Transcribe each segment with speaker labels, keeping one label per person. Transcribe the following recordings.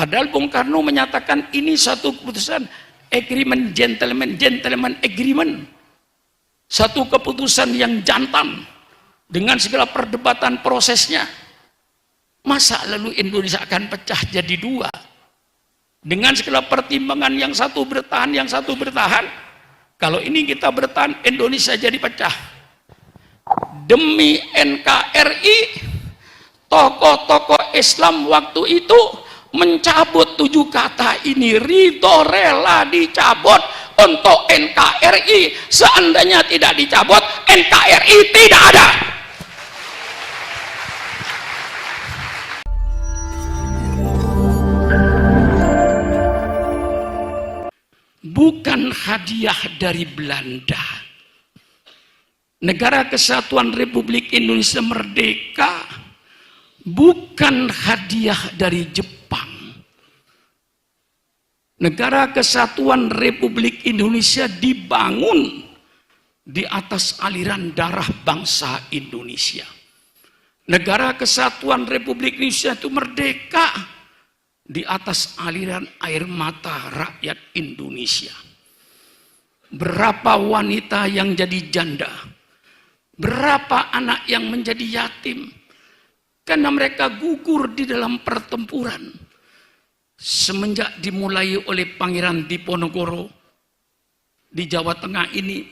Speaker 1: Padahal Bung Karno menyatakan ini satu keputusan agreement, gentleman agreement. Satu keputusan yang jantan dengan segala perdebatan prosesnya. Masa lalu Indonesia akan pecah jadi dua? Dengan segala pertimbangan, yang satu bertahan, yang satu bertahan. Kalau ini kita bertahan, Indonesia jadi pecah. Demi NKRI, tokoh-tokoh Islam waktu itu mencabut 7 kata ini. Ridho rela dicabut untuk NKRI. Seandainya tidak dicabut, NKRI tidak ada. Bukan hadiah dari Belanda. Negara Kesatuan Republik Indonesia merdeka bukan hadiah dari Jepang. Negara Kesatuan Republik Indonesia dibangun di atas aliran darah bangsa Indonesia. Negara Kesatuan Republik Indonesia itu merdeka di atas aliran air mata rakyat Indonesia. Berapa wanita yang jadi janda, berapa anak yang menjadi yatim, karena mereka gugur di dalam pertempuran. Semenjak dimulai oleh Pangeran Diponegoro di Jawa Tengah ini,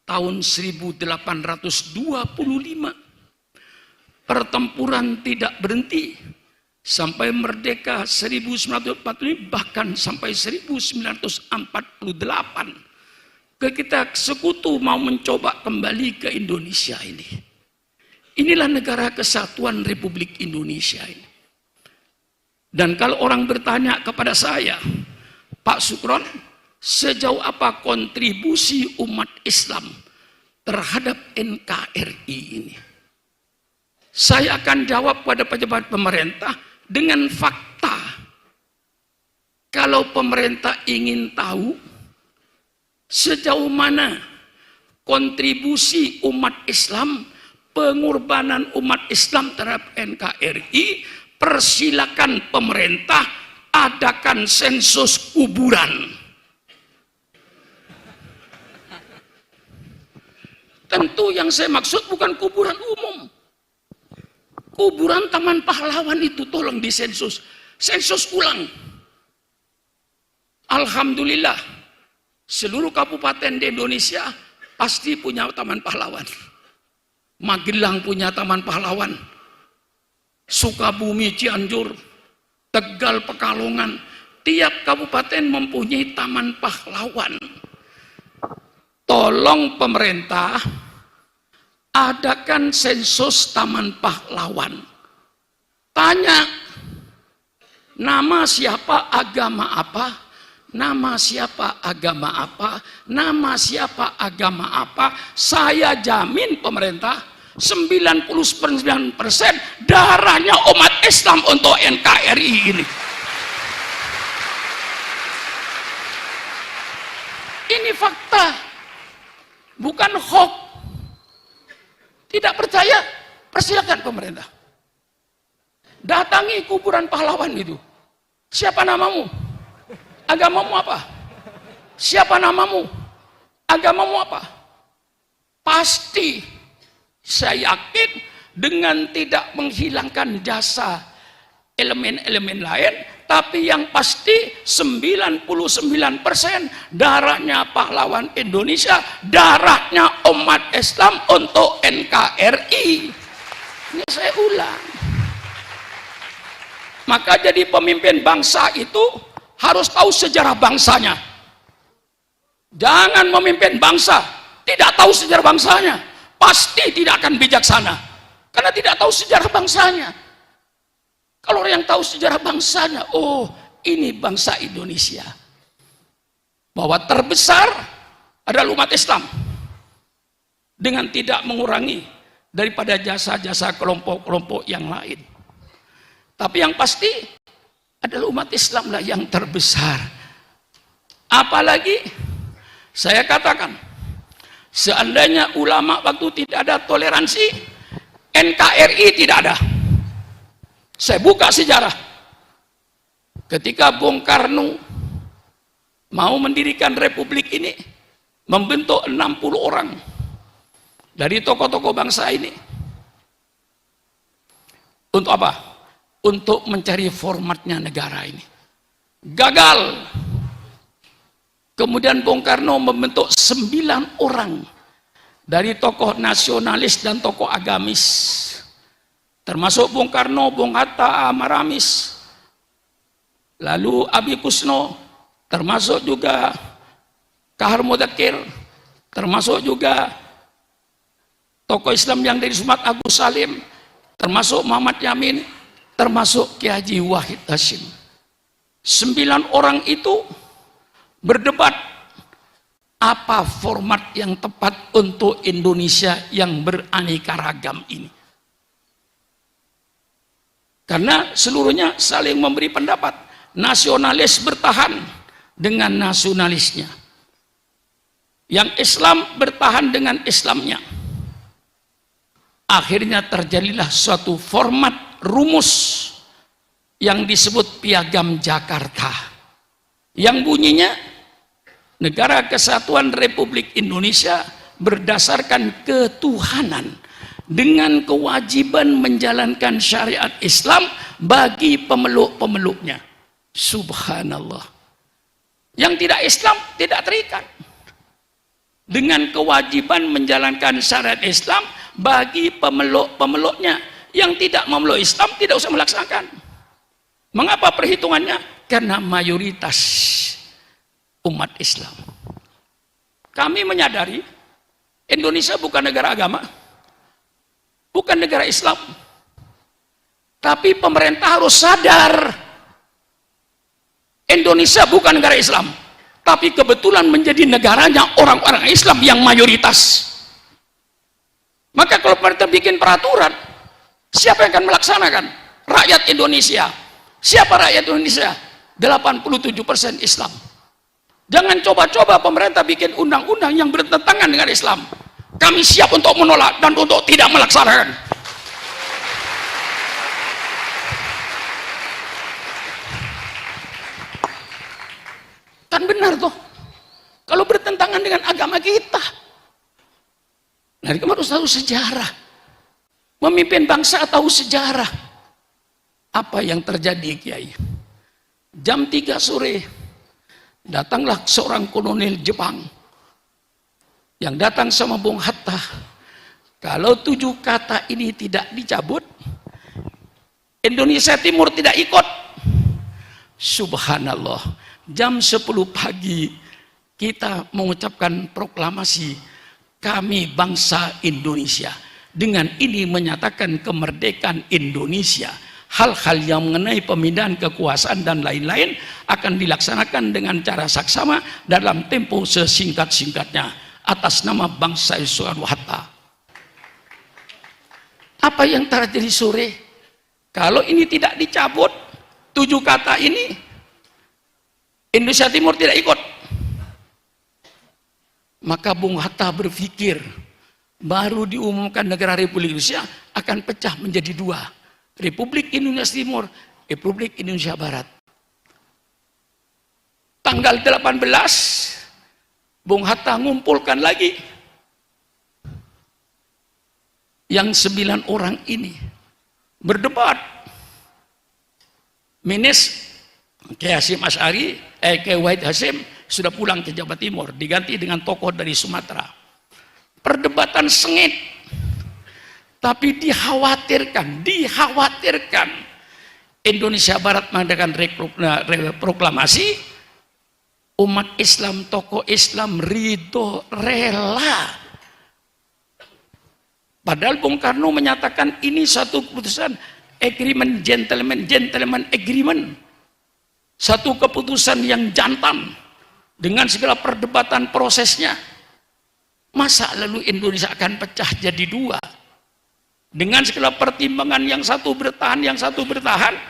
Speaker 1: tahun 1825, pertempuran tidak berhenti. Sampai merdeka 1945, bahkan sampai 1948. Kita sekutu mau mencoba kembali ke Indonesia ini. Inilah negara Kesatuan Republik Indonesia ini. Dan kalau orang bertanya kepada saya, Pak Sukron, sejauh apa kontribusi umat Islam terhadap NKRI ini? Saya akan jawab pada pejabat pemerintah dengan fakta. Kalau pemerintah ingin tahu sejauh mana kontribusi umat Islam, pengorbanan umat Islam terhadap NKRI, persilakan pemerintah adakan sensus kuburan. Tentu yang saya maksud bukan kuburan umum. Kuburan Taman Pahlawan itu tolong disensus. Sensus ulang. Alhamdulillah, seluruh kabupaten di Indonesia pasti punya Taman Pahlawan. Magelang punya Taman Pahlawan. Sukabumi, Cianjur, Tegal, Pekalongan. Tiap kabupaten mempunyai Taman Pahlawan. Tolong pemerintah adakan sensus Taman Pahlawan. Tanya, nama siapa, agama apa, nama siapa, agama apa, nama siapa, agama apa. Saya jamin pemerintah 99% darahnya umat Islam untuk NKRI ini. Ini fakta, bukan hoax. Tidak percaya, persilakan pemerintah. Datangi kuburan pahlawan itu. Siapa namamu? Agamamu apa? Siapa namamu? Agamamu apa? Pasti, saya yakin dengan tidak menghilangkan jasa elemen-elemen lain, tapi yang pasti 99% darahnya pahlawan Indonesia, darahnya umat Islam untuk NKRI. Ini saya ulang. Maka jadi pemimpin bangsa itu harus tahu sejarah bangsanya. Jangan memimpin bangsa tidak tahu sejarah bangsanya, pasti tidak akan bijaksana karena tidak tahu sejarah bangsanya. Kalau orang yang tahu sejarah bangsanya, oh ini bangsa Indonesia, bahwa terbesar adalah umat Islam, dengan tidak mengurangi daripada jasa-jasa kelompok-kelompok yang lain. Tapi yang pasti adalah umat Islamlah yang terbesar. Apalagi saya katakan, seandainya ulama waktu tidak ada toleransi, NKRI tidak ada. Saya buka sejarah. ketika Bung Karno mau mendirikan republik ini, membentuk 60 orang dari tokoh-tokoh bangsa ini. Untuk apa? Untuk mencari formatnya negara ini. Gagal. Kemudian Bung Karno membentuk 9 orang dari tokoh nasionalis dan tokoh agamis. Termasuk Bung Karno, Bung Hatta, Maramis, lalu Abi Kusno, termasuk juga Kahar Mudakir, termasuk juga tokoh Islam yang dari Sumatera Agus Salim, termasuk Muhammad Yamin, termasuk Kiai Haji Wahid Hashim. 9 orang itu berdebat apa format yang tepat untuk Indonesia yang beraneka ragam ini. Karena seluruhnya saling memberi pendapat. Nasionalis bertahan dengan nasionalisnya, yang Islam bertahan dengan Islamnya. Akhirnya terjadilah suatu format rumus yang disebut Piagam Jakarta, yang bunyinya Negara Kesatuan Republik Indonesia berdasarkan ketuhanan dengan kewajiban menjalankan syariat Islam bagi pemeluk-pemeluknya. Subhanallah. Yang tidak Islam tidak terikat dengan kewajiban menjalankan syariat Islam bagi pemeluk-pemeluknya. Yang tidak memeluk Islam tidak usah melaksanakan. Mengapa perhitungannya? Karena mayoritas umat Islam. Kami menyadari Indonesia bukan negara agama, bukan negara Islam. Tapi pemerintah harus sadar Indonesia bukan negara Islam, tapi kebetulan menjadi negaranya orang-orang Islam yang mayoritas. Maka kalau pemerintah bikin peraturan, siapa yang akan melaksanakan? Rakyat Indonesia. Siapa rakyat Indonesia? 87% Islam. Jangan coba-coba pemerintah bikin undang-undang yang bertentangan dengan Islam. Kami siap untuk menolak dan untuk tidak melaksanakan. Kan benar toh, kalau bertentangan dengan agama kita. Nah, kamu harus tahu sejarah. Memimpin bangsa tahu sejarah. Apa yang terjadi, Kiai? Jam 3 sore datanglah seorang kolonel Jepang yang datang sama Bung Hatta. Kalau 7 kata ini tidak dicabut, Indonesia Timur tidak ikut. Subhanallah. Jam 10 pagi kita mengucapkan proklamasi kami bangsa Indonesia. Dengan ini menyatakan kemerdekaan Indonesia. Hal-hal yang mengenai pemindahan kekuasaan dan lain-lain akan dilaksanakan dengan cara saksama dalam tempo sesingkat-singkatnya atas nama bangsa Soekarno-Hatta. Apa yang terjadi sore? Kalau ini tidak dicabut, 7 kata ini, Indonesia Timur tidak ikut. Maka Bung Hatta berpikir, baru diumumkan negara Republik Indonesia akan pecah menjadi 2. Republik Indonesia Timur, Republik Indonesia Barat. Tanggal 18, Bung Hatta ngumpulkan lagi yang 9 orang ini berdebat. Kiai Hasyim Asy'ari, Kiai Wahid Hashim sudah pulang ke Jawa Timur, diganti dengan tokoh dari Sumatera. Perdebatan sengit, tapi dikhawatirkan Indonesia Barat mengadakan proklamasi, umat Islam, tokoh Islam ridho, rela. Padahal Bung Karno menyatakan ini satu keputusan agreement, gentleman agreement. Satu keputusan yang jantan dengan segala perdebatan prosesnya. Masa lalu Indonesia akan pecah jadi 2 dengan segala pertimbangan, yang satu bertahan, yang satu bertahan.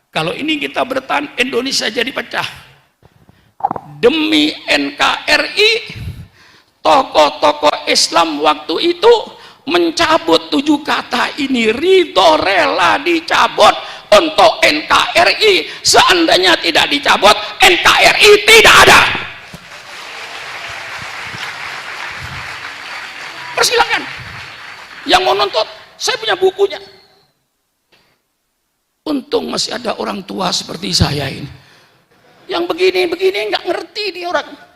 Speaker 1: Kalau ini kita bertahan, Indonesia jadi pecah. Demi NKRI, tokoh-tokoh Islam waktu itu mencabut 7 kata ini, ridho, rela dicabut untuk NKRI. Seandainya tidak dicabut, NKRI tidak ada. Persilakan. Yang mau nonton, saya punya bukunya. Untung masih ada orang tua seperti saya ini. Yang begini-begini nggak ngerti dia orang.